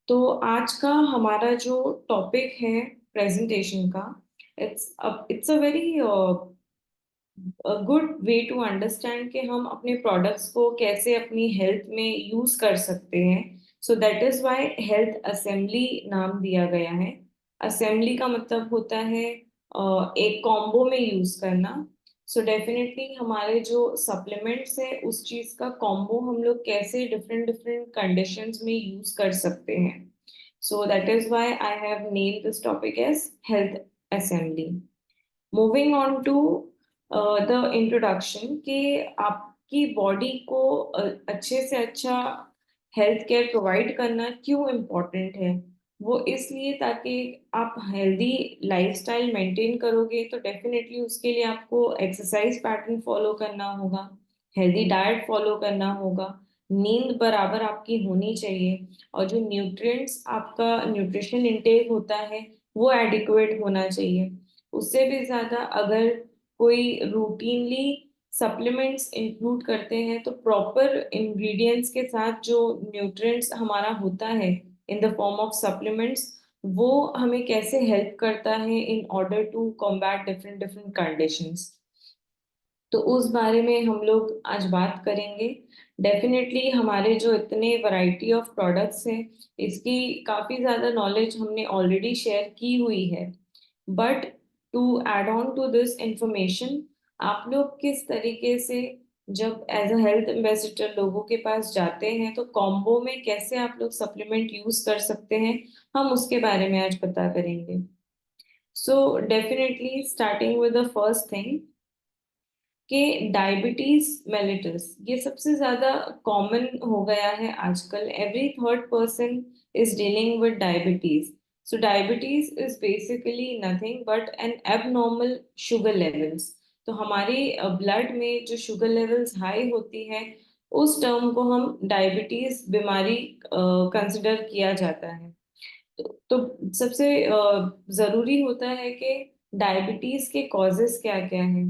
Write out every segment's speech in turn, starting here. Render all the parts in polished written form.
तो आज का हमारा जो टॉपिक है प्रेजेंटेशन का, it's a very good way to understand कि हम अपने प्रोडक्ट्स को कैसे अपनी हेल्थ में यूज कर सकते हैं। So that is why health assembly नाम दिया गया है। असेंबली का मतलब होता है एक कॉम्बो में यूज करना। सो डेफिनेटली हमारे जो सप्लीमेंट्स है उस चीज का कॉम्बो हम लोग कैसे डिफरेंट डिफरेंट कंडीशंस में यूज कर सकते हैं। So that is why I have named this topic as health assembly. Moving on to the introduction कि आपकी बॉडी को अच्छे से अच्छा हेल्थ केयर प्रोवाइड करना क्यों इम्पोर्टेंट है। वो इसलिए ताकि आप हेल्दी लाइफस्टाइल मेंटेन करोगे तो डेफिनेटली उसके लिए आपको एक्सरसाइज पैटर्न फॉलो करना होगा, हेल्दी डाइट फॉलो करना होगा, नींद बराबर आपकी होनी चाहिए, और जो न्यूट्रिएंट्स आपका न्यूट्रिशन इंटेक होता है वो एडिक्वेट होना चाहिए। उससे भी ज्यादा अगर कोई रूटीनली सप्लीमेंट्स इंक्लूड करते हैं तो प्रॉपर इंग्रेडिएंट्स के साथ जो न्यूट्रिएंट्स हमारा होता है in the form of supplements, वो हमें कैसे हेल्प करता है in order to combat different different conditions. तो उस बारे में हम लोग आज बात करेंगे। डेफिनेटली हमारे जो इतने वैरायटी ऑफ प्रोडक्ट्स हैं इसकी काफ़ी ज़्यादा नॉलेज हमने ऑलरेडी शेयर की हुई है। But to add on to this information, आप लोग किस तरीके से जब एज अ हेल्थ एम्बेसडर लोगों के पास जाते हैं तो कॉम्बो में कैसे आप लोग सप्लीमेंट यूज कर सकते हैं, हम उसके बारे में आज पता करेंगे। So definitely starting with the first thing कि डायबिटीज मेलिटस ये सबसे ज्यादा कॉमन हो गया है आजकल। Every third person is dealing with diabetes. So diabetes is basically nothing but N abnormal sugar levels. तो हमारी ब्लड में जो शुगर लेवल्स हाई होती है उस टर्म को हम डायबिटीज बीमारी कंसिडर किया जाता है। तो सबसे जरूरी होता है कि डायबिटीज के कॉजेस क्या क्या हैं।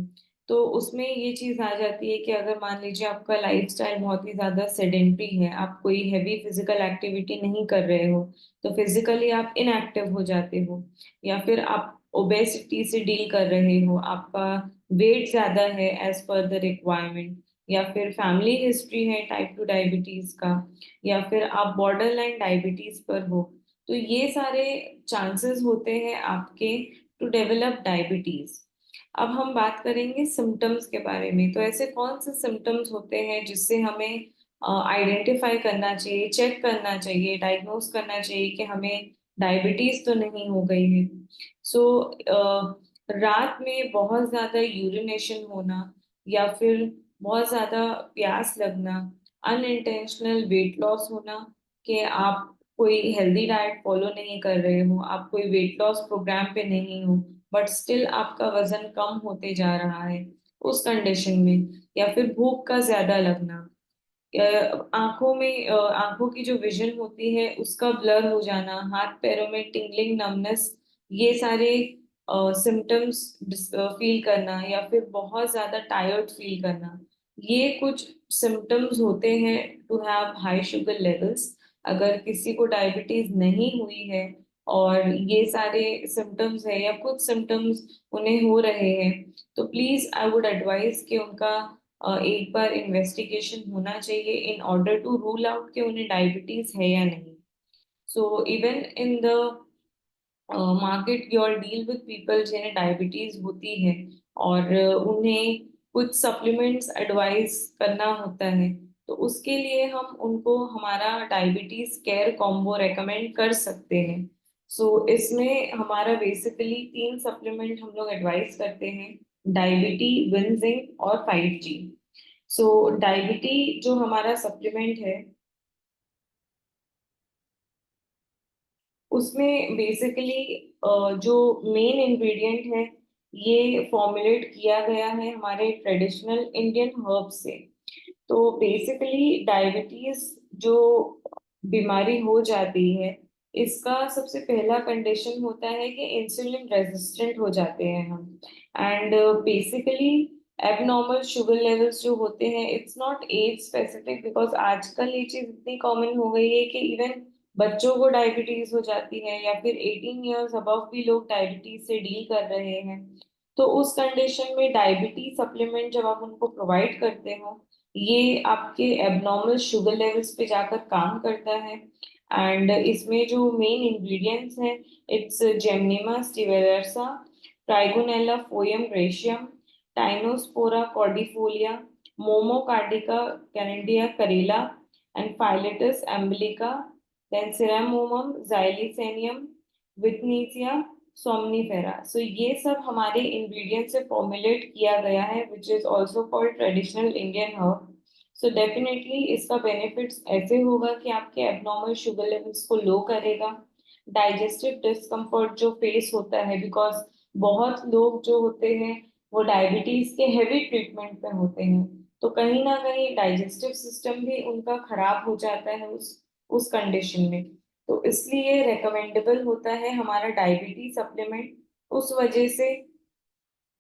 तो उसमें ये चीज आ जाती है कि अगर मान लीजिए आपका लाइफस्टाइल बहुत ही ज्यादा सेडेंटरी है, आप कोई हैवी फिजिकल एक्टिविटी नहीं कर रहे हो, तो फिजिकली आप इनएक्टिव हो जाते हो, या फिर आप ओबेसिटी से डील कर रहे हो, आपका वेट ज्यादा है एज पर द रिक्वायरमेंट, या फिर फैमिली हिस्ट्री है टाइप 2 डायबिटीज का, या फिर आप बॉर्डर लाइन डायबिटीज पर हो, तो ये सारे चांसेस होते हैं आपके टू डेवलप डायबिटीज। अब हम बात करेंगे सिम्टम्स के बारे में। तो ऐसे कौन से सिम्टम्स होते हैं जिससे हमें आइडेंटिफाई करना चाहिए, चेक करना चाहिए, डायग्नोस करना चाहिए कि हमें डायबिटीज तो नहीं हो गई है। सो रात में बहुत ज्यादा यूरिनेशन होना, या फिर बहुत ज्यादा प्यास लगना, अनइंटेंशनल वेट लॉस होना, कि आप कोई हेल्दी डाइट फॉलो नहीं कर रहे हो, आप कोई वेट लॉस प्रोग्राम पे नहीं हो, बट स्टिल आपका वजन कम होते जा रहा है उस कंडीशन में, या फिर भूख का ज्यादा लगना, आंखों में आंखों की जो विजन होती है उसका ब्लर हो जाना, हाथ पैरों में टिंगलिंग, नमनेस, ये सारे सिम्टम्स फील करना, या फिर बहुत ज्यादा टायर्ड फील करना, ये कुछ सिम्टम्स होते हैं to have high sugar levels. अगर किसी को डायबिटीज नहीं हुई है और ये सारे सिम्टम्स है या कुछ सिम्टम्स उन्हें हो रहे हैं, तो प्लीज आई वुड एडवाइज कि उनका एक बार इन्वेस्टिगेशन होना चाहिए in order to rule out कि उन्हें डायबिटीज है या नहीं। So even in the market you all deal with people जिन्हें डायबिटीज होती है, और उन्हें कुछ सप्लीमेंट्स एडवाइस करना होता है, तो उसके लिए हम उनको हमारा डायबिटीज केयर कॉम्बो रेकमेंड कर सकते हैं। सो इसमें हमारा बेसिकली तीन सप्लीमेंट हम लोग एडवाइस करते हैं: डायबिटी, विनजिंक और 5G। सो डायबिटी जो हमारा सप्लीमेंट है उसमें बेसिकली जो मेन इंग्रेडिएंट है ये फॉर्मुलेट किया गया है हमारे ट्रेडिशनल इंडियन हर्ब से। तो बेसिकली डायबिटीज जो बीमारी हो जाती है इसका सबसे पहला कंडीशन होता है कि इंसुलिन रेजिस्टेंट हो जाते हैं हम। And basically abnormal sugar levels जो होते हैं, it's not as specific, because आजकल ये चीज इतनी कॉमन हो गई है कि इवन बच्चों को डायबिटीज हो जाती है, या फिर 18 ईयर्स अबव भी लोग डायबिटीज से डील कर रहे हैं। तो उस कंडीशन में डायबिटीज सप्लीमेंट जब आप उनको प्रोवाइड करते हो, ये आपके एबनॉर्मल शुगर लेवल्स पे जाकर काम करता है। एंड इसमें जो मेन इंग्रेडिएंट्स हैं, इट्स जेमनिमा स्टिवेरसा, ट्राइगोनेला फोयम ग्रेशियम, टाइनोस्पोरा कॉर्डिफोलिया, मोमोकार्डिका कैनेडिया करेला, and Phyllotis umbilica, then Ceramomum, Xylithium, Withnisia, somnifera. So ये सब हमारे इंग्रेडिएंट से फॉर्मुलेट किया गया है, which is also called traditional Indian herb. So definitely इसका बेनिफिट्स ऐसे होगा कि आपके एबनॉर्मल शुगर लेवल्स को लो करेगा, डाइजेस्टिव डिस्कम्फर्ट जो फेस होता है, बिकॉज बहुत लोग जो होते हैं वो डायबिटीज के हेवी ट्रीटमेंट पे होते हैं, तो कहीं ना कहीं डाइजेस्टिव सिस्टम भी उनका खराब हो जाता है उस कंडीशन में। तो इसलिए रेकमेंडेबल होता है हमारा डायबिटीज सप्लीमेंट। उस वजह से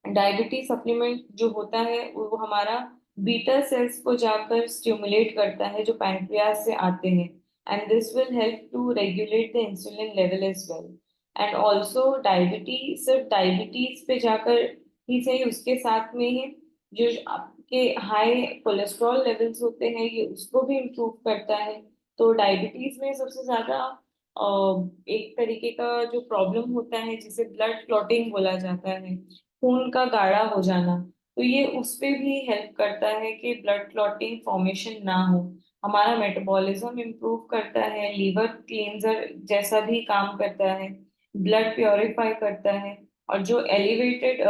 डायबिटीज सप्लीमेंट जो होता है वो हमारा बीटा सेल्स को जाकर स्टिमुलेट करता है जो पैनक्रियाज से आते हैं, and this will help to regulate the insulin level as well. And also diabetes सिर्फ डायबिटीज पे जाकर ही सही, उसके साथ में ही जो आपके हाई कोलेस्ट्रॉल लेवल्स होते हैं ये उसको भी इम्प्रूव करता है। तो डायबिटीज में सबसे ज्यादा एक तरीके का जो प्रॉब्लम होता है जिसे ब्लड क्लॉटिंग बोला जाता है, खून का गाढ़ा हो जाना, तो ये उस पे भी हेल्प करता है कि ब्लड क्लॉटिंग फॉर्मेशन ना हो। हमारा मेटाबॉलिज्म इम्प्रूव करता है, लीवर क्लींजर जैसा भी काम करता है, ब्लड प्योरीफाई करता है, और जो एलिवेटेड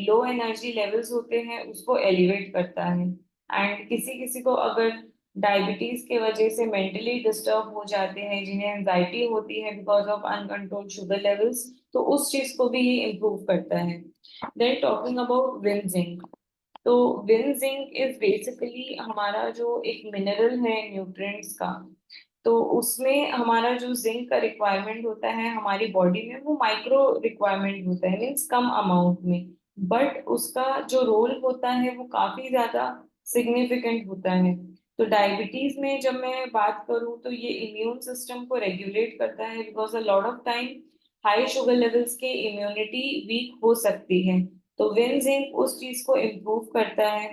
लो एनर्जी लेवल्स होते हैं उसको एलिवेट करता है। एंड किसी किसी को अगर डायबिटीज के वजह से मेंटली डिस्टर्ब हो जाते हैं, जिन्हें एंजाइटी होती है because of uncontrolled sugar levels, तो उस चीज को भी ये इम्प्रूव करता है। देन टॉकिंग अबाउट विंजिंग, तो विंजिंग इज बेसिकली हमारा जो एक मिनरल है न्यूट्रिएंट्स का, तो उसमें हमारा जो जिंक का रिक्वायरमेंट होता है हमारी बॉडी में वो माइक्रो रिक्वायरमेंट होता है, मीन्स कम अमाउंट में, बट उसका जो रोल होता है वो काफी ज्यादा सिग्निफिकेंट होता है। तो डायबिटीज में जब मैं बात करूं तो ये इम्यून सिस्टम को रेगुलेट करता है, because a lot of time high sugar levels के इम्यूनिटी वीक हो सकती है, तो विंजिंग उस चीज को इम्प्रूव करता है।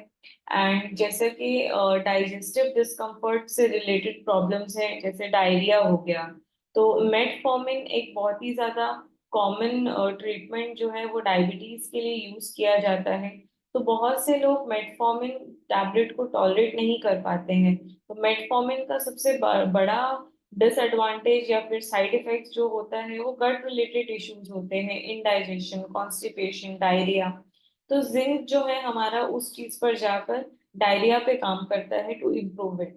एंड जैसे कि डाइजेस्टिव डिस्कम्फर्ट से रिलेटेड प्रॉब्लम्स हैं, जैसे डायरिया हो गया, तो मेटफॉर्मिन एक बहुत ही ज्यादा कॉमन ट्रीटमेंट जो है वो डायबिटीज के लिए यूज किया जाता है। तो बहुत से लोग मेटफॉर्मिन टैबलेट को टॉलरेट नहीं कर पाते हैं, तो मेटफॉर्मिन का सबसे बड़ा डिसएडवांटेज या फिर साइड इफेक्ट जो होता है वो गट रिलेटेड इश्यूज होते हैं, इंडाइजेशन, कॉन्स्टिपेशन, डायरिया। तो जिंक जो है हमारा उस चीज पर जाकर डायरिया पे काम करता है टू इम्प्रूव इट।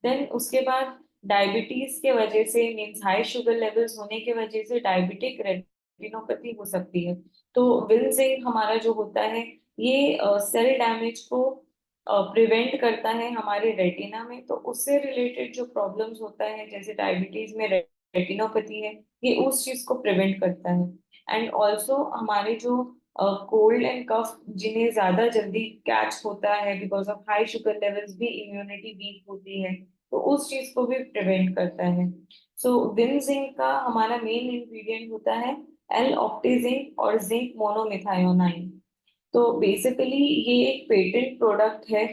देन उसके बाद डायबिटीज के वजह से, मीन्स हाई शुगर लेवल्स होने के वजह से डायबिटिक रेटिनोपैथी हो सकती है। तो विल जिंक हमारा जो होता है ये सेल डैमेज को प्रिवेंट करता है हमारे रेटिना में, तो उससे रिलेटेड जो प्रॉब्लम्स होता है जैसे डायबिटीज में रेटिनोपैथी है, ये उस चीज को प्रिवेंट करता है। एंड ऑल्सो हमारे जो कोल्ड एंड कफ जिन्हें ज्यादा जल्दी कैच होता है because of high sugar levels, भी इम्यूनिटी वीक होती है, तो उस चीज को भी प्रिवेंट करता है। सो विन जिंक का हमारा मेन इंग्रेडिएंट होता है एल ऑप्टीजिंक और जिंक मोनोमिथायोनाइन। तो बेसिकली ये एक पेटेंट प्रोडक्ट है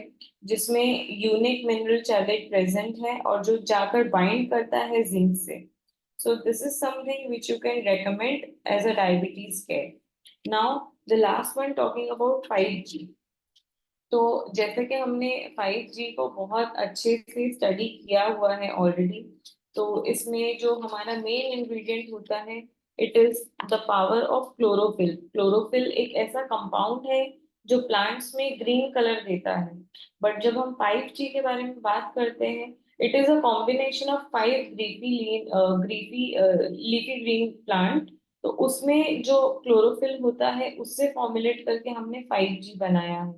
जिसमें यूनिक मिनरल चैलेट प्रेजेंट है और जो जाकर बाइंड करता है जिंक से। So this is something which you can recommend as a diabetes care. Now the last one talking about 5G। तो जैसे कि हमने 5G को बहुत अच्छे से स्टडी किया हुआ है ऑलरेडी, तो इसमें जो हमारा मेन इंग्रेडिएंट होता है, it is the power of chlorophyll. Chlorophyll एक ऐसा कंपाउंड है जो प्लांट्स में ग्रीन कलर देता है, बट जब हम 5G के बारे में बात करते हैं, it is a combination of 5 leafy green plant, तो उसमें जो क्लोरोफिल होता है उससे फॉर्मुलेट करके हमने 5G बनाया है।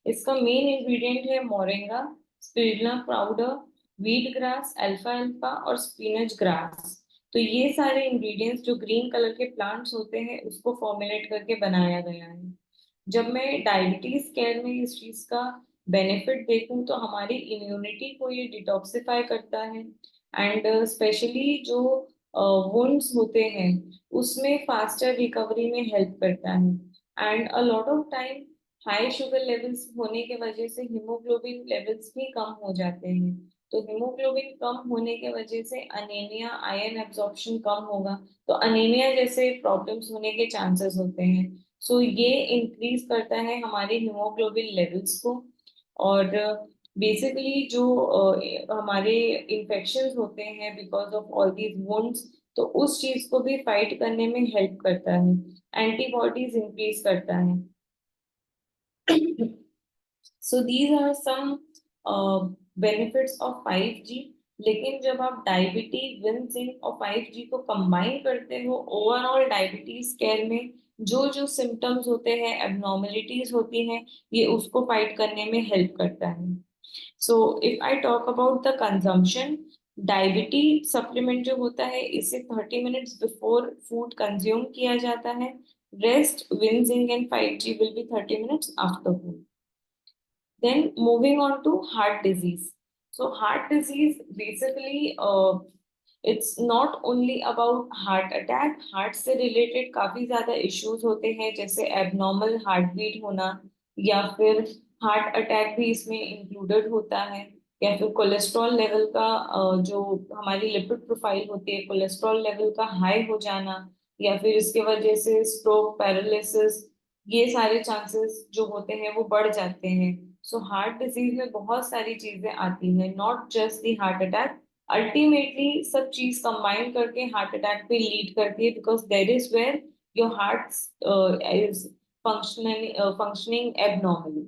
इसका मेन इंग्रेडिएंट है moringa, spirulina powder, wheat grass, alpha alpha और स्पिनच ग्रास। तो ये सारे इंग्रेडिएंट्स जो ग्रीन कलर के प्लांट्स होते हैं उसको फॉर्मुलेट करके बनाया गया है। जब मैं डायबिटीज केयर में इस चीज का बेनिफिट देखूं तो हमारी इम्यूनिटी को ये डिटॉक्सिफाई करता है, एंड स्पेशली जो वुंड्स होते हैं उसमें फास्टर रिकवरी में हेल्प करता है। And a lot of time high sugar levels होने के वजह से हीमोग्लोबिन लेवल्स भी कम हो जाते हैं। तो हीमोग्लोबिन कम होने के वजह से अनीमिया, आयरन एब्जॉर्प्शन कम होगा, तो अनीमिया जैसे प्रॉब्लम्स होने के चांसेस होते हैं। सो ये इंक्रीज करता है हमारे हीमोग्लोबिन लेवल्स को। और बेसिकली जो हमारे इन्फेक्शंस होते हैं because of all these wounds, तो उस चीज को भी फाइट करने में हेल्प करता है, एंटीबॉडीज इंक्रीज करता है। So these are some benefits of 5G। लेकिन जब आप डायबिटी, विंसिंग और 5G को कंबाइन करते हो ओवरऑल डायबिटीज केयर में, जो जो सिम्टम्स होते हैं, एबनॉर्मलिटीज होती हैं, ये उसको फाइट करने में हेल्प करता है। So if I talk about the consumption, डायबिटी supplement जो होता है इसे 30 मिनट्स बिफोर फूड कंज्यूम किया जाता है। रेस्ट, विंसिंग and 5G will be 30 minutes after food. Then moving on to heart disease. So heart disease basically it's not only about heart attack, heart से related काफी ज्यादा issues होते हैं, जैसे abnormal heartbeat होना, या फिर heart attack भी इसमें included होता है, या फिर कोलेस्ट्रॉल लेवल का जो हमारी लिपिड प्रोफाइल होती है, कोलेस्ट्रॉल लेवल का हाई हो जाना, या फिर इसके वजह से स्ट्रोक, पैरालिसिस, ये सारे चांसेस जो होते हैं वो बढ़ जाते हैं। सो हार्ट डिजीज में बहुत सारी चीजें आती हैं, not just the heart attack. Ultimately सब चीज कंबाइन करके हार्ट अटैक पे लीड करती है, because there is where your heart is functioning abnormally.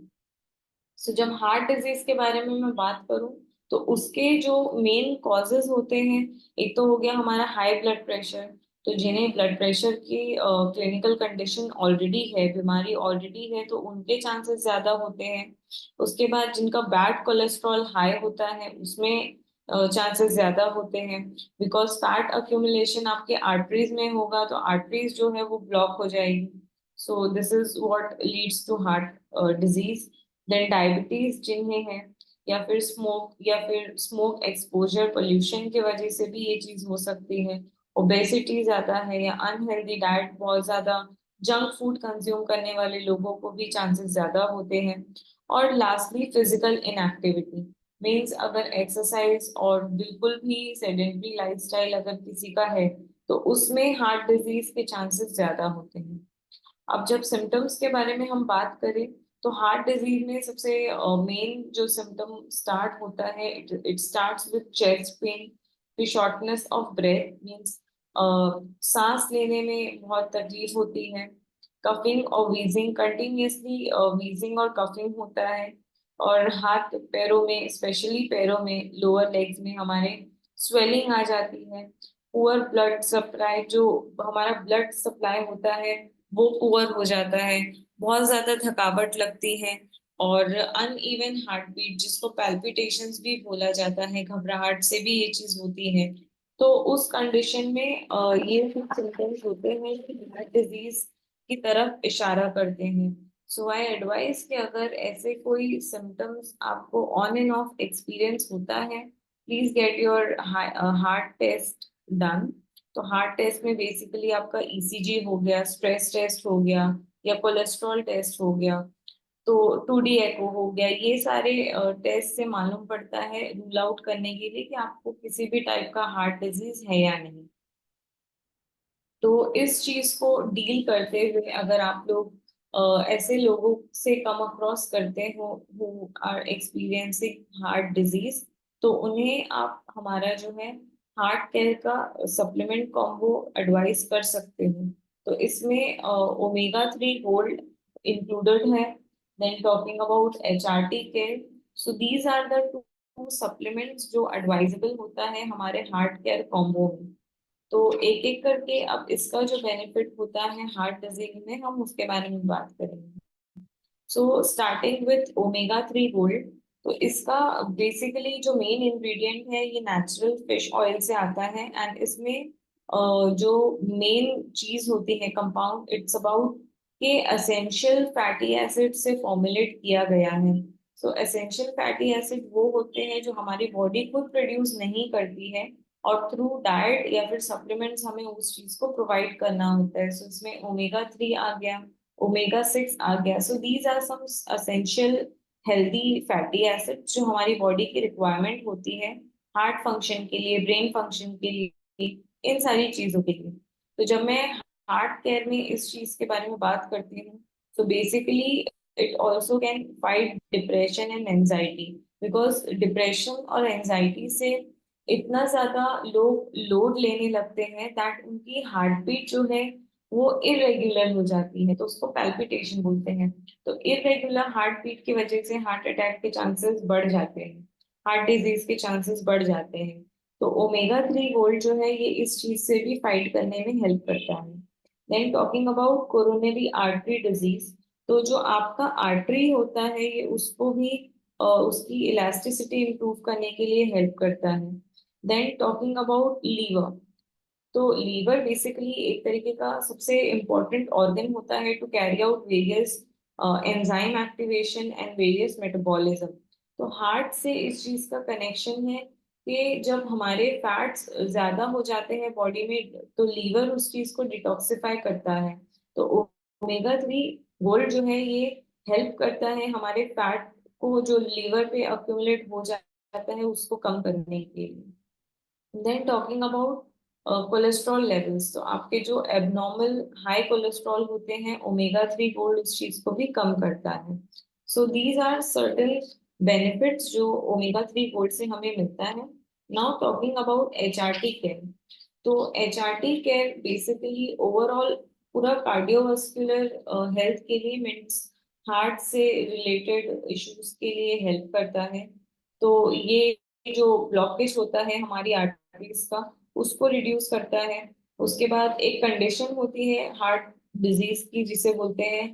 So जब हार्ट डिजीज के बारे में मैं बात करूं, तो उसके जो मेन कॉजेज होते हैं, एक तो हो गया हमारा हाई ब्लड प्रेशर। तो जिन्हें ब्लड प्रेशर की क्लिनिकल कंडीशन ऑलरेडी है, बीमारी ऑलरेडी है, तो उनके चांसेस ज्यादा होते हैं। उसके बाद जिनका बैड कोलेस्ट्रॉल हाई होता है उसमें चांसेस ज्यादा होते हैं, बिकॉज फैट अक्यूमुलेशन आपके आर्टरीज में होगा, तो आर्टरीज जो है वो ब्लॉक हो जाएगी। So this is what leads to heart disease. Then diabetes जिन्हें है, या फिर स्मोक एक्सपोजर, पोल्यूशन की वजह से भी ये चीज हो सकती है। ओबेसिटी ज्यादा है या अनहेल्दी डाइट, बहुत ज्यादा जंक फूड कंज्यूम करने वाले लोगों को भी चांसेस ज्यादा होते हैं। और लास्टली फिजिकल इनएक्टिविटी, मीन्स अगर एक्सरसाइज और बिल्कुल भी सेडेंटरी लाइफस्टाइल अगर किसी का है, तो उसमें हार्ट डिजीज के चांसेस ज्यादा होते हैं। अब जब सिम्टम्स के बारे में हम बात करें, तो हार्ट डिजीज में सबसे मेन जो सिम्टम स्टार्ट होता है, it starts with chest pain, फिर शॉर्टनेस ऑफ ब्रेथ, मींस सांस लेने में बहुत तकलीफ होती है, कफिंग और वीजिंग, कंटिन्यूअसली वीजिंग और कफिंग होता है, और हाथ पैरों में, स्पेशली पैरों में, लोअर लेग्स में हमारे स्वेलिंग आ जाती है। पुअर ब्लड सप्लाई, जो हमारा ब्लड सप्लाई होता है वो पुअर हो जाता है, बहुत ज्यादा थकावट लगती है, और अनइवन हार्ट बीट, जिसको पैल्पिटेशंस भी बोला जाता है, घबराहट से भी ये चीज होती है। तो उस कंडीशन में ये कुछ सिम्टम्स होते हैं कि हार्ट डिजीज की तरफ इशारा करते हैं। सो आई एडवाइस कि अगर ऐसे कोई सिम्टम्स आपको ऑन एंड ऑफ एक्सपीरियंस होता है, please get your heart test done. तो हार्ट टेस्ट में बेसिकली आपका ईसीजी हो गया, स्ट्रेस टेस्ट हो गया, या कोलेस्ट्रॉल टेस्ट हो गया, तो 2D एको हो गया, ये सारे टेस्ट से मालूम पड़ता है रूल आउट करने के लिए कि आपको किसी भी टाइप का हार्ट डिजीज है या नहीं। तो इस चीज को डील करते हुए अगर आप लोग ऐसे लोगों से कम अक्रॉस करते हो who are experiencing heart disease, तो उन्हें आप हमारा जो है हार्ट केयर का सप्लीमेंट कॉम्बो एडवाइस कर सकते हो। तो इसमें ओमेगा 3 गोल्ड इंक्लूडेड है। Then talking about HRT care, so these are the two supplements जो एडवाइजेबल होता है हमारे हार्ट केयर कॉम्बो में। तो एक एक करके अब इसका जो बेनिफिट होता है हार्ट डिजीज में, हम उसके बारे में बात करेंगे। So starting with omega 3 gold, तो इसका बेसिकली जो मेन इंग्रेडिएंट है ये नेचुरल फिश ऑयल से आता है, एंड इसमें जो मेन चीज होती है कंपाउंड, इट्स अबाउट के एसेंशियल फैटी एसिड से फॉर्मुलेट किया गया है। सो एसेंशियल फैटी एसिड वो होते हैं जो हमारी बॉडी खुद प्रोड्यूस नहीं करती है, और थ्रू डाइट या फिर सप्लीमेंट्स हमें उस चीज को प्रोवाइड करना होता है। सो इसमें ओमेगा 3 आ गया, ओमेगा 6 आ गया। So these are some essential healthy fatty acids जो हमारी बॉडी की रिक्वायरमेंट होती है हार्ट फंक्शन के लिए, ब्रेन फंक्शन के लिए, इन सारी चीजों के लिए। तो जब मैं हार्ट केयर में इस चीज के बारे में बात करती हूँ, तो basically it also can fight depression and anxiety, because depression और एंजाइटी से इतना ज्यादा लोग लोड लेने लगते हैं दैट उनकी हार्ट बीट जो है वो इरेगुलर हो जाती है, तो उसको पैल्पिटेशन बोलते हैं। तो इरेगुलर हार्ट बीट की वजह से हार्ट अटैक के चांसेस बढ़ जाते हैं, हार्ट डिजीज के चांसेस बढ़ जाते हैं। तो ओमेगा 3 गोल्ड जो है ये इस चीज से भी फाइट करने में हेल्प करता है। Then talking about coronary artery disease, तो जो आपका आर्टरी होता है ये उसको भी उसकी इलास्टिसिटी इंप्रूव करने के लिए हेल्प करता है। देन टॉकिंग अबाउट लीवर, तो लीवर बेसिकली एक तरीके का सबसे इम्पोर्टेंट ऑर्गन होता है to carry out various enzyme activation and various metabolism. तो हार्ट से इस चीज का कनेक्शन है कि जब हमारे फैट्स ज्यादा हो जाते हैं बॉडी में, तो लीवर उस चीज को डिटॉक्सिफाई करता है। तो ओमेगा 3 गोल्ड जो है ये हेल्प करता है हमारे फैट को जो लीवर पे अक्यूमुलेट हो जाता है उसको कम करने के लिए। Then talking about cholesterol levels, तो आपके जो एबनॉर्मल हाई कोलेस्ट्रॉल होते हैं ओमेगा 3 गोल्ड इस चीज को भी कम करता है। So these are certain benefits जो ओमेगा 3 गोल्ड से हमें मिलता है। Now talking about HRT care, तो HRT केयर बेसिकली ओवरऑल पूरा कार्डियोवास्कुलर हेल्थ के लिए मीन्स हार्ट से रिलेटेड इश्यूज के लिए हेल्प करता है। तो ये जो ब्लॉकेज होता है हमारी आर्टरीज का उसको रिड्यूस करता है। उसके बाद एक कंडीशन होती है हार्ट डिजीज की जिसे बोलते हैं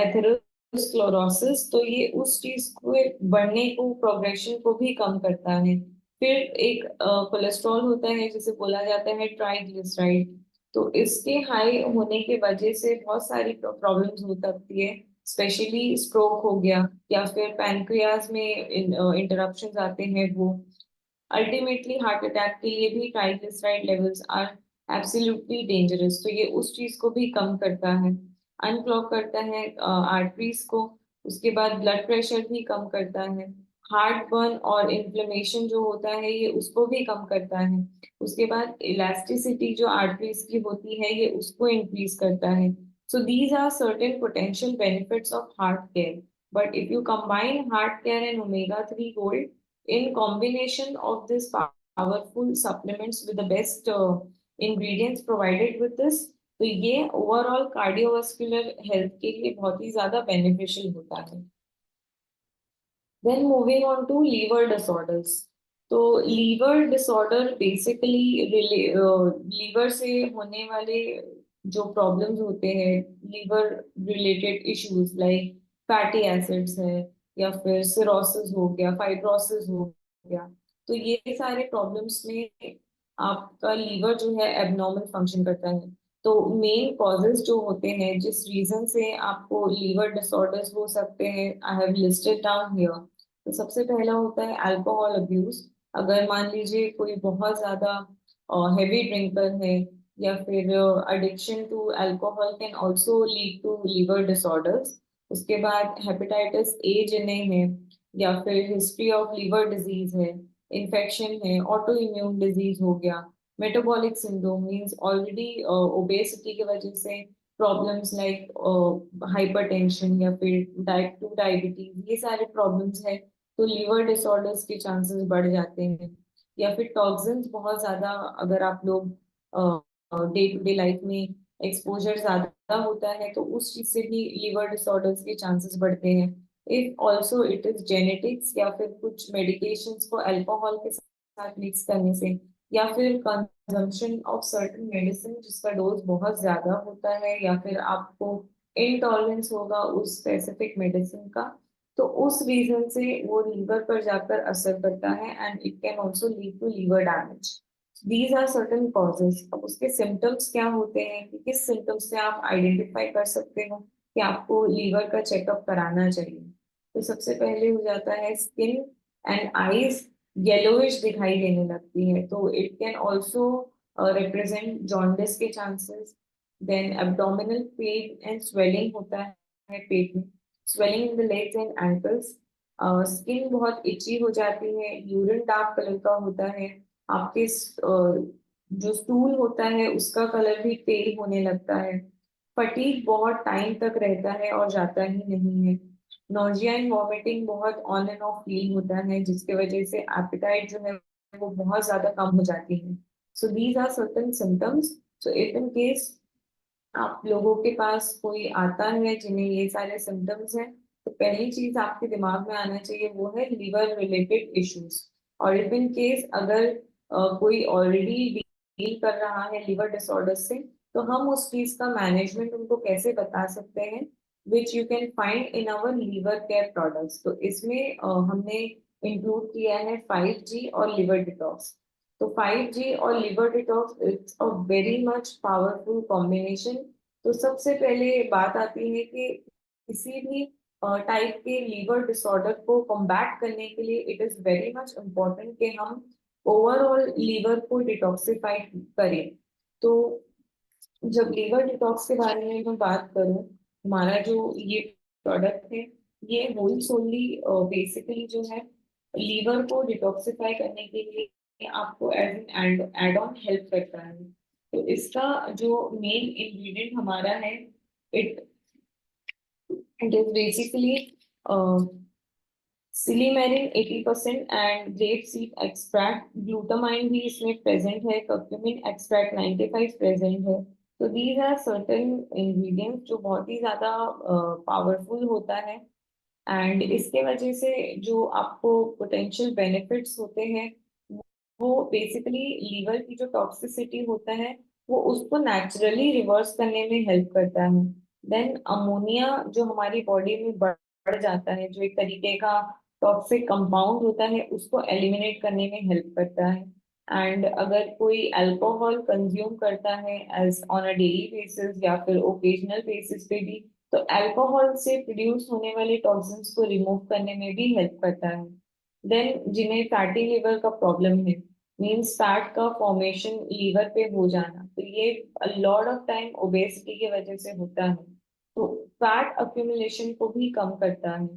एथेरोस्क्लेरोसिस, तो ये उस चीज को बढ़ने को, प्रोग्रेशन को भी कम करता है। फिर एक कोलेस्ट्रॉल होता है जिसे बोला जाता है ट्राइग्लिसराइड, तो इसके हाई होने के वजह से बहुत सारी प्रॉब्लम्स हो सकती है, स्पेशली स्ट्रोक हो गया या फिर पैनक्रियाज में इंटरप्शंस आते हैं वो। अल्टीमेटली हार्ट अटैक के लिए भी triglyceride levels are absolutely dangerous, तो ये उस चीज को भी कम करता है, अनक्लॉग करता है आर्टरीज को। उसके बाद ब्लड प्रेशर भी कम करता है। हार्ट बर्न और इन्फ्लेमेशन जो होता है ये उसको भी कम करता है। उसके बाद इलास्टिसिटी जो आर्टरीज की होती है ये उसको इंक्रीज करता है। So these are certain potential benefits of heart care, but if you combine heart care and omega 3 gold in combination of this powerful supplements with the best ingredients provided with this, तो ये overall cardiovascular health के लिए बहुत ही ज्यादा beneficial होता है। Then moving on to liver disorders, तो liver disorder basically liver से होने वाले जो प्रॉब्लम्स होते हैं, liver related issues like fatty acids है या फिर सिरोसिस हो गया, फाइब्रोसिस हो गया, तो ये सारे प्रॉब्लम्स में आपका लीवर जो है एबनॉर्मल फंक्शन करता है। तो मेन कॉजेज जो होते हैं जिस रीजन से आपको लीवर डिसऑर्डर्स हो सकते हैं I have listed down here. तो सबसे पहला होता है अल्कोहल अब्यूज। अगर मान लीजिए कोई बहुत ज्यादा हेवी ड्रिंकर है या फिर addiction to alcohol can also lead to liver disorders. उसके बाद हेपेटाइटिस A जिन्हें है या फिर हिस्ट्री ऑफ लीवर डिजीज है, इन्फेक्शन है, ऑटो इम्यून डिजीज हो गया, metabolic syndrome means already obesity की वजह से प्रॉब्लम्स लाइक हाइपरटेंशन या फिर टाइप 2 डायबिटीज, ये सारे प्रॉब्लम्स है, तो लीवर डिसऑर्डर्स के चांसेस बढ़ जाते हैं। या फिर टॉक्सिन्स बहुत ज्यादा अगर आप लोग डे टू डे लाइफ में एक्सपोजर ज्यादा होता है तो उस चीज से भी लीवर डिसऑर्डर्स के चांसेस बढ़ते हैं। If also it is genetics या फिर कुछ मेडिकेशंस को अल्कोहल के साथ मिक्स करने से या फिर कंजम्पशन ऑफ सर्टेन मेडिसिन जिसका डोज बहुत ज्यादा होता है या फिर आपको इंटॉलरेंस होगा उस स्पेसिफिक मेडिसिन का, तो उस रीजन से वो लीवर पर जाकर असर करता है and it can also lead to liver damage. These are certain causes. अब उसके सिम्टम्स क्या होते हैं कि किस सिम्टम्स से आप आइडेंटिफाई कर सकते हो कि आपको लीवर का चेकअप कराना चाहिए। तो सबसे पहले हो जाता है स्किन एंड आईज येलोइश दिखाई देने लगती है, तो it can also represent jaundice के chances. Then abdominal pain and swelling होता है पेट में, swelling in the legs and ankles. Skin बहुत इची हो जाती है, यूरिन डार्क कलर का होता है, आपके जो स्टूल होता है उसका कलर भी पेल होने लगता है, फटीग बहुत टाइम तक रहता है और जाता ही नहीं है, नोजिया एंड वॉमिटिंग बहुत ऑन एंड ऑफ फील होता है, जिसकी वजह से एपेटाइट जो है वो बहुत ज्यादा कम हो जाती है। So these are certain symptoms. So if in case आप लोगों के पास कोई आता है जिन्हें ये सारे सिम्टम्स हैं, तो पहली चीज आपके दिमाग में आना चाहिए वो है लीवर रिलेटेड इश्यूज। और इफ इन केस अगर कोई ऑलरेडी डील कर रहा है लीवर डिसऑर्डर से, तो हम उस चीज का मैनेजमेंट उनको कैसे बता सकते हैं, which you can find in our liver care products. तो इसमें हमने इंक्लूड किया है 5G और लिवर डिटॉक्स। तो 5G और liver detox it's a very much powerful combination. तो सबसे पहले बात आती है कि किसी भी टाइप के लीवर डिसऑर्डर को कॉम्बैट करने के लिए it is very much important कि हम ओवरऑल लीवर को डिटॉक्सिफाई करें। तो जब लीवर डिटॉक्स के बारे में मैं बात करूं, हमारा जो ये प्रोडक्ट है ये होल सोली बेसिकली जो है लीवर को डिटॉक्सिफाई करने के लिए आपको as an add on help करता है। तो इसका जो मेन इंग्रेडिएंट हमारा है, it it is basically silymarin 80% and grape seed extract, glutamine भी इसमें प्रेजेंट है, कर्क्यूमिन एक्सट्रैक्ट 95 प्रेजेंट है। तो दीज आर सर्टेन इंग्रेडिएंट्स जो बहुत ही ज्यादा पावरफुल होता है, एंड इसके वजह से जो आपको पोटेंशियल बेनिफिट्स होते हैं वो बेसिकली लीवर की जो टॉक्सिसिटी होता है वो उसको नेचुरली रिवर्स करने में हेल्प करता है। देन अमोनिया जो हमारी बॉडी में बढ़ जाता है, जो एक तरीके का टॉक्सिक कंपाउंड होता है, उसको एलिमिनेट करने में हेल्प करता है। एंड अगर कोई अल्कोहल कंज्यूम करता है as on a daily basis या फिर ओकेजनल बेसिस पे भी, तो अल्कोहल से प्रोड्यूस होने वाले टॉक्सिन्स को रिमूव करने में भी हेल्प करता है। देन जिन्हें फैटी लिवर का प्रॉब्लम है, मीन्स फैट का फॉर्मेशन लीवर पे हो जाना, तो ये लॉट ऑफ टाइम ओबेसिटी की वजह से होता है, तो फैट अक्यूमुलेशन को भी कम करता है।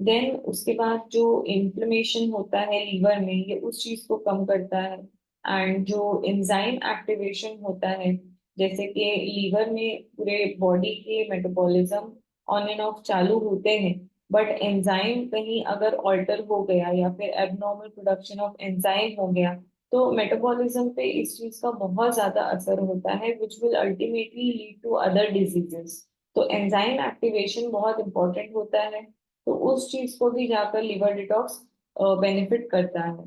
देन उसके बाद जो इन्फ्लेमेशन होता है लीवर में, ये उस चीज को कम करता है। एंड जो एंजाइम एक्टिवेशन होता है, जैसे कि लीवर में पूरे बॉडी के मेटाबॉलिज्म ऑन एंड ऑफ चालू होते हैं, बट एंजाइम कहीं अगर ऑल्टर हो गया या फिर एबनॉर्मल प्रोडक्शन ऑफ एंजाइम हो गया, तो मेटाबॉलिज्म पे इस चीज का बहुत ज्यादा असर होता है, which will ultimately lead to other diseases. तो एंजाइम एक्टिवेशन बहुत इंपॉर्टेंट होता है, तो उस चीज को भी जाकर लिवर डिटॉक्स बेनिफिट करता है।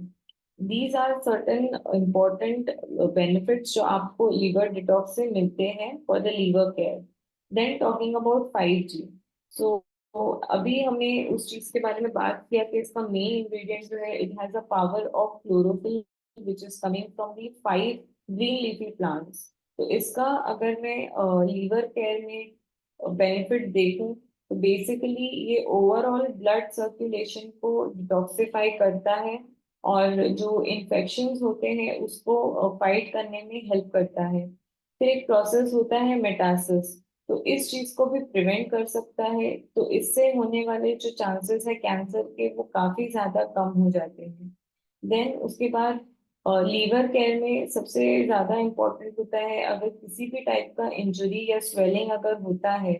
These are certain important benefits जो आपको लिवर डिटॉक्स से मिलते हैं for the liver care. Then talking about 5G। So अभी हमने उस चीज के बारे में बात किया कि इसका मेन इंग्रेडिएंट जो है it has a power of chlorophyll which is coming from the 5 green leafy plants. तो इसका अगर मैं लीवर केयर में बेनिफिट देखूं, तो बेसिकली ये ओवरऑल ब्लड सर्कुलेशन को डिटॉक्सिफाई करता है और जो इन्फेक्शंस होते हैं उसको फाइट करने में हेल्प करता है। फिर एक प्रोसेस होता है मेटासिस, तो इस चीज को भी प्रिवेंट कर सकता है, तो इससे होने वाले जो चांसेस है कैंसर के वो काफी ज्यादा कम हो जाते हैं। देन उसके बाद लीवर केयर में सबसे ज्यादा इम्पोर्टेंट होता है, अगर किसी भी टाइप का इंजरी या स्वेलिंग अगर होता है,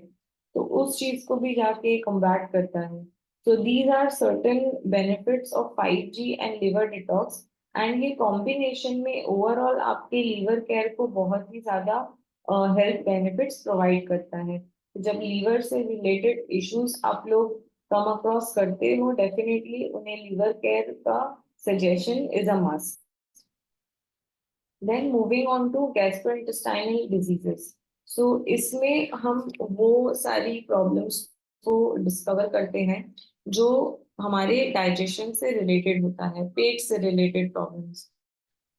तो उस चीज को भी जाके कम्बैट करता है। So these are certain benefits of 5G and liver detox, and ये कॉम्बिनेशन में ओवरऑल आपके लीवर केयर को बहुत ही ज्यादा हेल्थ बेनिफिट्स प्रोवाइड करता है। तो जब लीवर से रिलेटेड इश्यूज आप लोग कम अक्रॉस करते हो, डेफिनेटली उन्हें लीवर केयर का suggestion is a must. Then moving on to gastrointestinal diseases. So इसमें हम वो सारी प्रॉब्लम्स को डिस्कवर करते हैं जो हमारे डाइजेशन से रिलेटेड होता है, पेट से रिलेटेड प्रॉब्लम्स।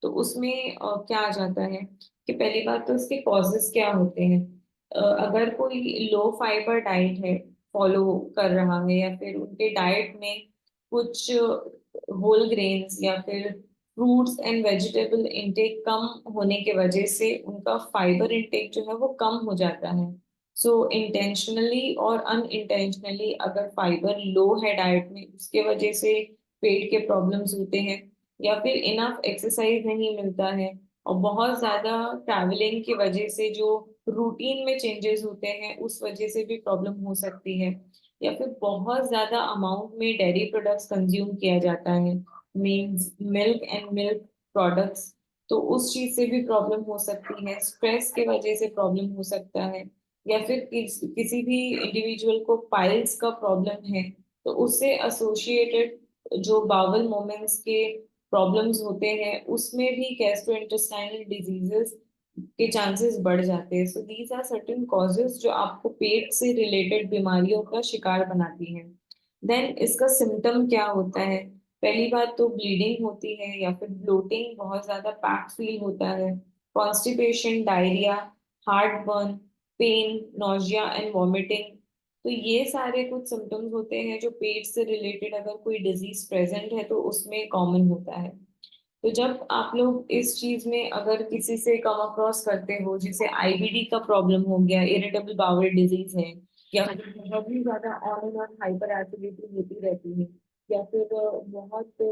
तो उसमें क्या आ जाता है कि पहली बात तो इसके कॉजेस क्या होते हैं। अगर कोई लो फाइबर डाइट है, फॉलो कर रहा है, या फिर उनके डाइट में कुछ होल ग्रेन्स या फिर फ्रूट्स एंड वेजिटेबल इंटेक कम होने के वजह से उनका फाइबर इंटेक जो है वो कम हो जाता है। सो इंटेंशनली और अनइंटेंशनली अगर फाइबर लो है डाइट में, उसके वजह से पेट के प्रॉब्लम्स होते हैं, या फिर इनफ एक्सरसाइज नहीं मिलता है, और बहुत ज्यादा ट्रैवलिंग की वजह से जो रूटीन में चेंजेस होते हैं उस वजह से भी प्रॉब्लम हो सकती है, या फिर बहुत ज्यादा अमाउंट में डेयरी प्रोडक्ट्स कंज्यूम किया जाता है, means milk and milk products, तो उस चीज से भी प्रॉब्लम हो सकती है। स्ट्रेस के वजह से प्रॉब्लम हो सकता है, या फिर किसी भी इंडिविजुअल को पाइल्स का प्रॉब्लम है तो उससे एसोसिएटेड जो बाउल मूवमेंट्स के प्रॉब्लम्स होते हैं उसमें भी गैस्ट्रोइंटेस्टाइनल डिजीजेस के चांसेस बढ़ जाते हैं। So these are certain causes जो आपको पेट से रिलेटेड बीमारियों का शिकार बनाती हैं। देन इसका सिम्टम क्या होता है? पहली बात तो ब्लीडिंग होती है, या फिर ब्लोटिंग, बहुत ज्यादा पैक फील होता है, constipation, diarrhoea, heart burn, pain, nausea and vomiting. तो ये सारे कुछ सिम्टम्स होते हैं जो पेट से रिलेटेड अगर कोई डिजीज प्रेजेंट है तो उसमें कॉमन होता है। तो जब आप लोग इस चीज में अगर किसी से कम अक्रॉस करते हो, जैसे आईबीडी का प्रॉब्लम हो गया, इरिटेबल बाउल डिजीज है, या फिर बहुत ही ज्यादा on and on hyper acidity होती रहती है, या फिर बहुत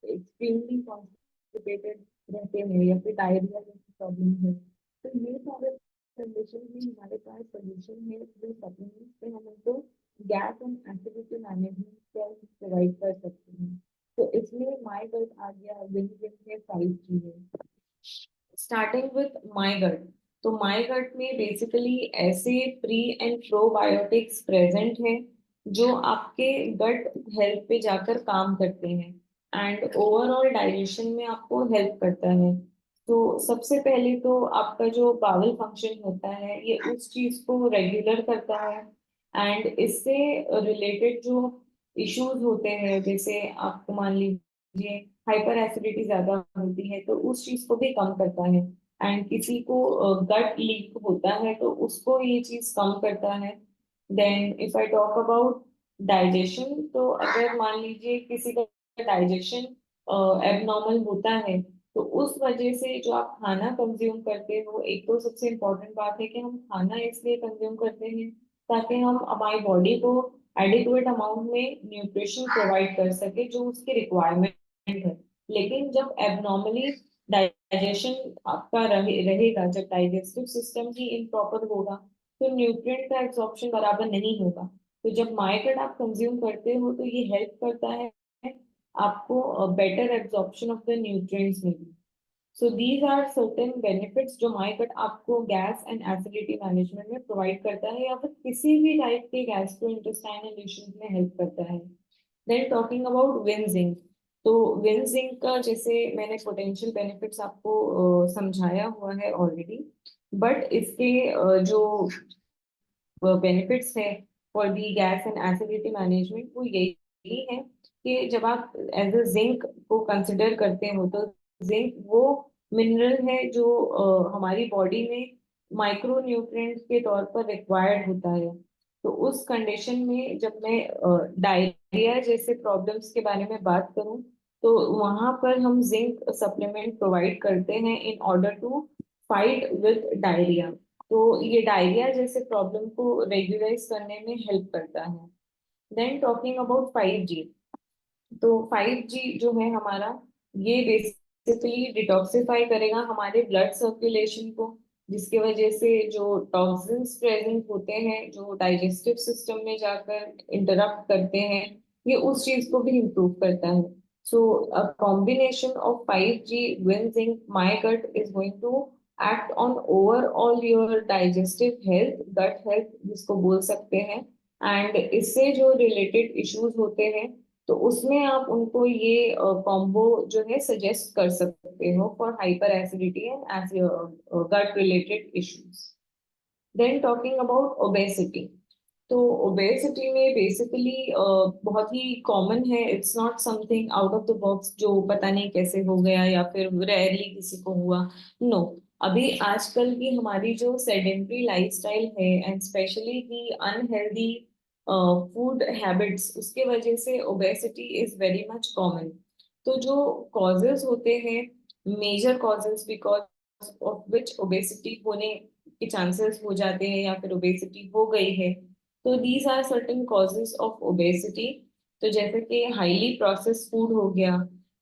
एक्सट्रीमली कॉन्स्टिपेटेड रहते हैं, या फिर डायरिया जैसी प्रॉब्लम है, तो ये सारे कंडीशन में हमारे पास सोल्यूशन है जो सप्लीमेंट्स से हम उनको gas and acidity management provide कर सकते हैं। तो इसमें माई गट आ गया, विन विन में 5 चीजें। स्टार्टिंग विथ माई गट। तो माई गट में बेसिकली ऐसे प्री एंड प्रोबायोटिक्स प्रेजेंट हैं जो आपके गट हेल्थ पे जाकर काम करते हैं एंड ओवरऑल डाइजेशन में आपको हेल्प करता है। तो सबसे पहले तो आपका जो बावल फंक्शन होता है ये उस चीज को रेगुलर करता है, एंड इससे रिलेटेड जो इश्यूज होते हैं, जैसे आपको मान लीजिए हाइपर एसिडिटी ज्यादा होती है तो उस चीज को भी कम करता है, एंड किसी को गट लीक होता है तो उसको ये चीज कम करता है। Then if I talk about digestion, तो अगर मान लीजिए किसी का डाइजेशन एबनॉर्मल होता है तो उस वजह से जो आप खाना कंज्यूम करते हो, एक तो सबसे इम्पोर्टेंट बात है कि हम खाना इसलिए कंज्यूम करते हैं ताकि हम हमारी बॉडी को एडिक्वेट अमाउंट में न्यूट्रिशन प्रोवाइड कर सके जो उसकी रिक्वायरमेंट है। लेकिन जब एबनॉर्मली डाइजेशन आपका रहेगा, जब डाइजेस्टिव सिस्टम ही इम्प्रॉपर होगा तो न्यूट्रिएंट का एब्जॉर्प्शन बराबर नहीं होगा। तो जब माइग्रेट आप कंज्यूम करते हो तो ये हेल्प करता है आपको better absorption of the nutrients में भी। So these are certain benefits जो माइग्रेट आपको गैस एंड एसिडिटी मैनेजमेंट में प्रोवाइड करता है, या फिर किसी भी टाइप के गैस्ट्रोइंटेस्टाइनल इश्यूज में हेल्प करता है। देन टॉकिंग अबाउट विंजिंग। तो विंजिंग का जैसे मैंने पोटेंशियल बेनिफिट्स आपको समझाया हुआ है ऑलरेडी, बट इसके जो बेनिफिट्स है for the gas and acidity management वो यही है कि जब आप एज अ जिंक को कंसिडर करते हो तो जिंक वो मिनरल है जो हमारी बॉडी में माइक्रो न्यूट्रिएंट्स के तौर पर रिक्वायर्ड होता है। तो उस कंडीशन में जब मैं डायरिया जैसे प्रॉब्लम्स के बारे में बात करूं तो वहां पर हम जिंक सप्लीमेंट प्रोवाइड करते हैं in order to fight with diarrhoea. तो ये डायरिया जैसे प्रॉब्लम को रेगुलराइज करने में हेल्प करता है। Then talking about 5G। तो 5G जो है हमारा, ये बेसिकली डिटॉक्सिफाई करेगा हमारे ब्लड सर्कुलेशन को, जिसकी वजह से जो टॉक्सिन्स प्रेजेंट होते हैं जो डाइजेस्टिव सिस्टम में जाकर इंटरप्ट करते हैं, ये उस चीज को भी इम्प्रूव करता है। So a combination of 5G win zinc my gut is going to act on overall your digestive health, gut health जिसको बोल सकते हैं, एंड इससे जो रिलेटेड इश्यूज होते हैं तो उसमें आप उनको ये कॉम्बो जो है सजेस्ट कर सकते हो for hyper acidity and gut related issues. Then talking about obesity. तो ओबेसिटी में बेसिकली बहुत ही कॉमन है, it's not something out of the box जो पता नहीं कैसे हो गया या फिर रेयरली किसी को हुआ। नो, अभी आजकल की हमारी जो सेडेंट्री लाइफस्टाइल है and specially the unhealthy food habits, उसके वजह से obesity is very much common. तो जो कॉजेज होते हैं, major causes because of which obesity होने के चांसेस हो जाते हैं या फिर ओबेसिटी हो गई है, तो these are certain causes of obesity. तो जैसे कि हाईली प्रोसेस्ड फूड हो गया,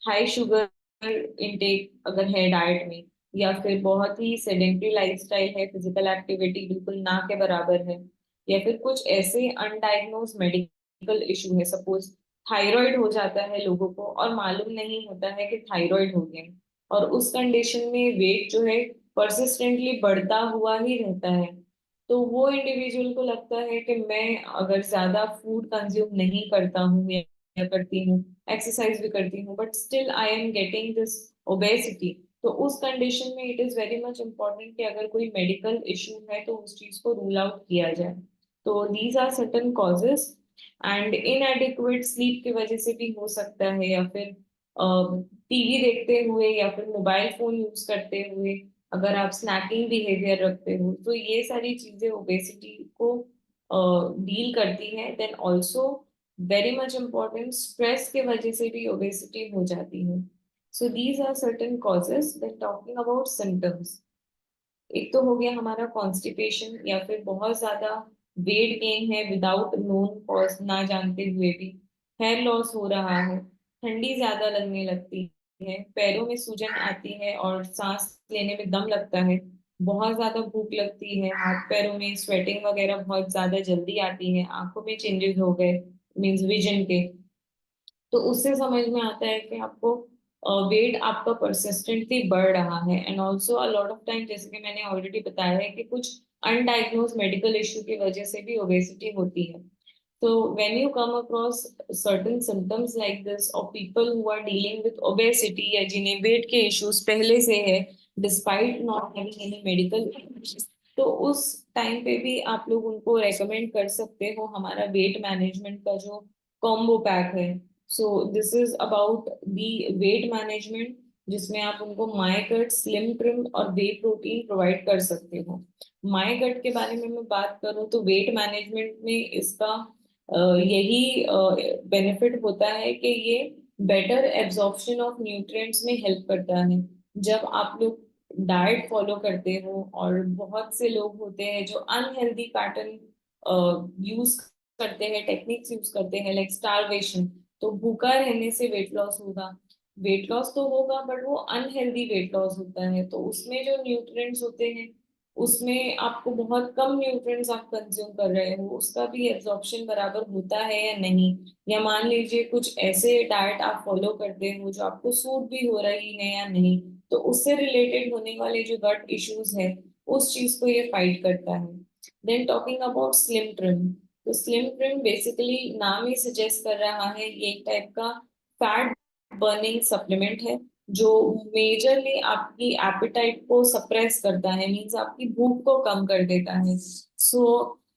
हाई शुगर इनटेक अगर है डाइट में, या फिर बहुत ही सेडेंटरी लाइफस्टाइल है, फिजिकल एक्टिविटी बिल्कुल ना के बराबर है, या फिर कुछ ऐसे अनडायग्नोज मेडिकल इशू है, सपोज थायराइड हो जाता है लोगों को और मालूम नहीं होता है कि थायराइड हो गया, और उस कंडीशन में वेट जो है परसिस्टेंटली बढ़ता हुआ ही रहता है। तो वो इंडिविजुअल को लगता है कि मैं अगर ज्यादा फूड कंज्यूम नहीं करता हूँ या करती हूँ, एक्सरसाइज भी करती हूँ, but still I am getting this obesity, तो उस कंडीशन में it is very much important कि अगर कोई मेडिकल इशू है तो उस चीज को रूल आउट किया जाए। तो these are certain causes. And inadequate sleep की वजह से भी हो सकता है, या फिर टीवी देखते हुए या फिर मोबाइल फोन यूज करते हुए अगर आप स्नैकिंग बिहेवियर रखते हो, तो ये सारी चीजें ओबेसिटी को डील करती है। Then also very much important, stress के वजह से भी ओबेसिटी हो जाती है। So these are certain causes. Then talking about symptoms, एक तो हो गया हमारा कॉन्स्टिपेशन, या फिर बहुत ज्यादा वेट गेन है विदाउट नोन कॉज, ना जानते हुए भी हेयर लॉस हो रहा है, ठंडी ज्यादा लगने लगती है, पैरों में सूजन आती है और सांस लेने में दम लगता है, बहुत ज्यादा भूख लगती है, हाथ पैरों में स्वेटिंग वगैरह बहुत ज्यादा जल्दी आती है, आंखों में चेंजेस हो गए मीन्स विजन के। तो उससे समझ में आता है कि आपको वेट आपका परसिस्टेंटली बढ़ रहा है। And also a lot of time, जैसे कि मैंने ऑलरेडी बताया है कि कुछ अनडायग्नोज मेडिकल इश्यू की वजह से भी ओबेसिटी होती है। तो when you come across certain symptoms like this of people who are dealing with obesity, या जिन्हें वेट के इश्यूज पहले से है despite not having any medical, तो उस टाइम पे भी आप लोग उनको रेकमेंड कर सकते हो हमारा वेट मैनेजमेंट का जो कॉम्बो पैक है। सो this is about the weight management, जिसमें आप उनको माई गट, स्लिम ट्रिम और वे प्रोटीन प्रोवाइड कर सकते हो। माई गट के बारे में मैं बात करूँ तो वेट मैनेजमेंट में इसका यही बेनिफिट होता है कि ये बेटर एब्जॉर्प्शन ऑफ न्यूट्रिएंट्स में हेल्प करता है। जब आप लोग डाइट फॉलो करते हो, और बहुत से लोग होते हैं जो अनहेल्दी पैटर्न यूज करते हैं, टेक्निक्स यूज करते हैं लाइक स्टारवेशन, तो भूखा रहने से वेट लॉस होगा, वेट लॉस तो होगा बट वो अनहेल्दी वेट लॉस होता है, तो उसमें जो न्यूट्रिएंट्स होते हैं उसमें आपको बहुत कम न्यूट्रिएंट्स आप कंज्यूम कर रहे हो, उसका भी एब्जॉर्प्शन बराबर होता है या नहीं। या मान लीजिए कुछ ऐसे डाइट आप फॉलो करते हो जो आपको सूट भी हो रही है या नहीं, तो उससे रिलेटेड होने वाले जो गट इश्यूज है उस चीज को ये फाइट करता है। Then talking about slim trim, तो स्लिम ट्रिम बेसिकली नाम ही सजेस्ट कर रहा है, ये एक टाइप का फैट बर्निंग सप्लीमेंट है जो मेजरली आपकी एपेटाइट को सप्रेस करता है, मींस आपकी भूख को कम कर देता है। सो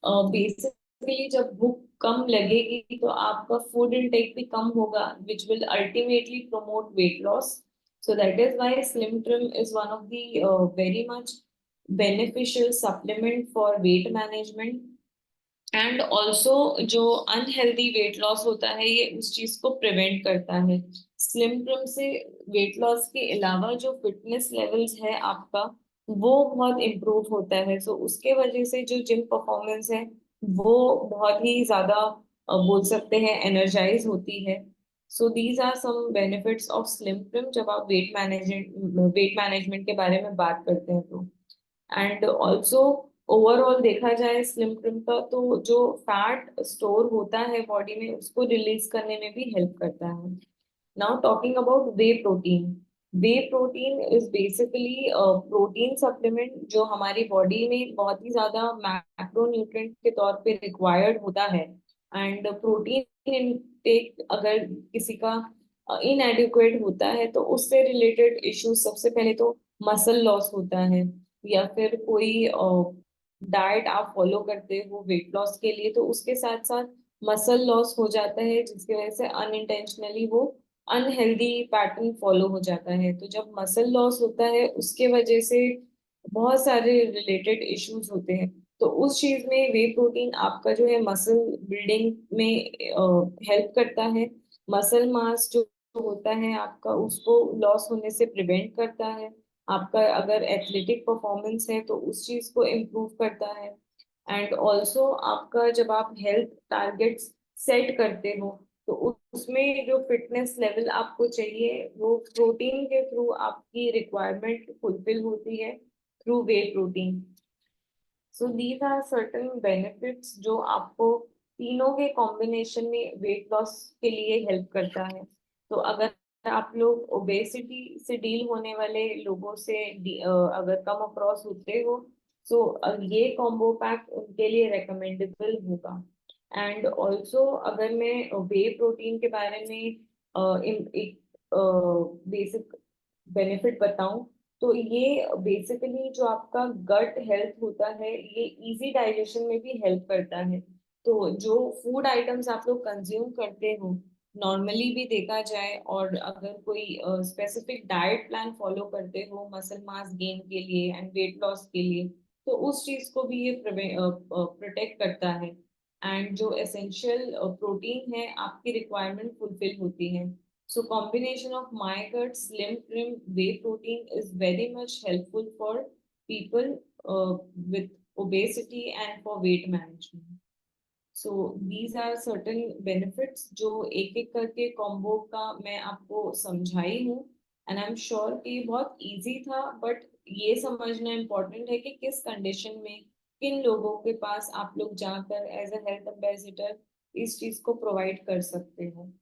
बेसिकली जब भूख कम लगेगी तो आपका फूड इनटेक भी कम होगा, विच will ultimately promote weight loss. So that is why Slim Trim is one of the very much beneficial supplement for weight management। And also जो अनहेल्दी वेट लॉस होता है ये उस चीज को प्रिवेंट करता है। स्लिम ट्रिम से वेट लॉस के अलावा जो फिटनेस लेवल्स है आपका वो बहुत इम्प्रूव होता है, सो उसके वजह से जो जिम परफॉर्मेंस है वो बहुत ही ज्यादा बोल सकते हैं एनर्जाइज होती है। So these are some benefits of slim trim जब आप वेट मैनेजमेंट के बारे में बात करते हैं तो। एंड ऑल्सो ओवरऑल देखा जाए स्लिम ट्रिम का तो जो फैट स्टोर होता है बॉडी में उसको रिलीज करने में भी हेल्प करता है। Now talking about way protein, way protein is basically protein supplement जो हमारी बॉडी में बहुत ही ज्यादा मैक्रोन्यूट्रिएंट के तौर पे रिक्वायर्ड होता है। एंड प्रोटीन इनटेक अगर किसी का इनएडिक्वेट होता है तो उससे रिलेटेड इश्यूज, सबसे पहले तो मसल लॉस होता है, या फिर कोई डाइट आप फॉलो करते हो वेट लॉस के लिए तो उसके साथ साथ मसल लॉस हो जाता है, जिसकी वजह से अनइंटेंशनली वो अनहेल्दी पैटर्न फॉलो हो जाता है। तो जब मसल लॉस होता है उसके वजह से बहुत सारे रिलेटेड इश्यूज होते हैं। तो उस चीज में वे प्रोटीन आपका जो है मसल बिल्डिंग में हेल्प करता है। मसल मास जो होता है आपका, उसको लॉस होने से प्रिवेंट करता है। आपका अगर एथलेटिक परफॉर्मेंस है तो उस चीज को इम्प्रूव करता है। एंड ऑल्सो आपका जब आप हेल्थ टारगेट्स सेट करते हो तो उसमें जो फिटनेस लेवल आपको चाहिए वो प्रोटीन के थ्रू आपकी रिक्वायरमेंट फुलफिल होती है through whey protein. So these are certain benefits जो आपको तीनों के कॉम्बिनेशन में वेट लॉस के लिए हेल्प करता है। तो अगर आप लोग ओबेसिटी से डील होने वाले लोगों से अगर कम अक्रॉस होते हो तो ये कॉम्बो पैक उनके लिए रेकमेंडेबल होगा। एंड ऑल्सो अगर मैं वे प्रोटीन के बारे में एक बेसिक बेनिफिट बताऊं तो ये बेसिकली जो आपका गट हेल्थ होता है ये इजी डाइजेशन में भी हेल्प करता है। तो जो फूड आइटम्स आप लोग कंज्यूम करते हो नॉर्मली भी देखा जाए, और अगर कोई स्पेसिफिक डाइट प्लान फॉलो करते हो मसल मास गेन के लिए एंड वेट लॉस के लिए, तो उस चीज को भी ये प्रोटेक्ट करता है। एंड जो एसेंशियल प्रोटीन है आपकी रिक्वायरमेंट फुलफिल होती है। So combination of MyGut Slim Trim Whey Protein is very much helpful for people with obesity and for weight management. So these are certain benefits जो एक एक करके कॉम्बो का मैं आपको समझाई हूँ। एंड आई एम श्योर कि ये बहुत इजी था, बट ये समझना इम्पोर्टेंट है कि किस कंडीशन में किन लोगों के पास आप लोग जाकर एज अ हेल्थ एम्बेसडर इस चीज को प्रोवाइड कर सकते हो।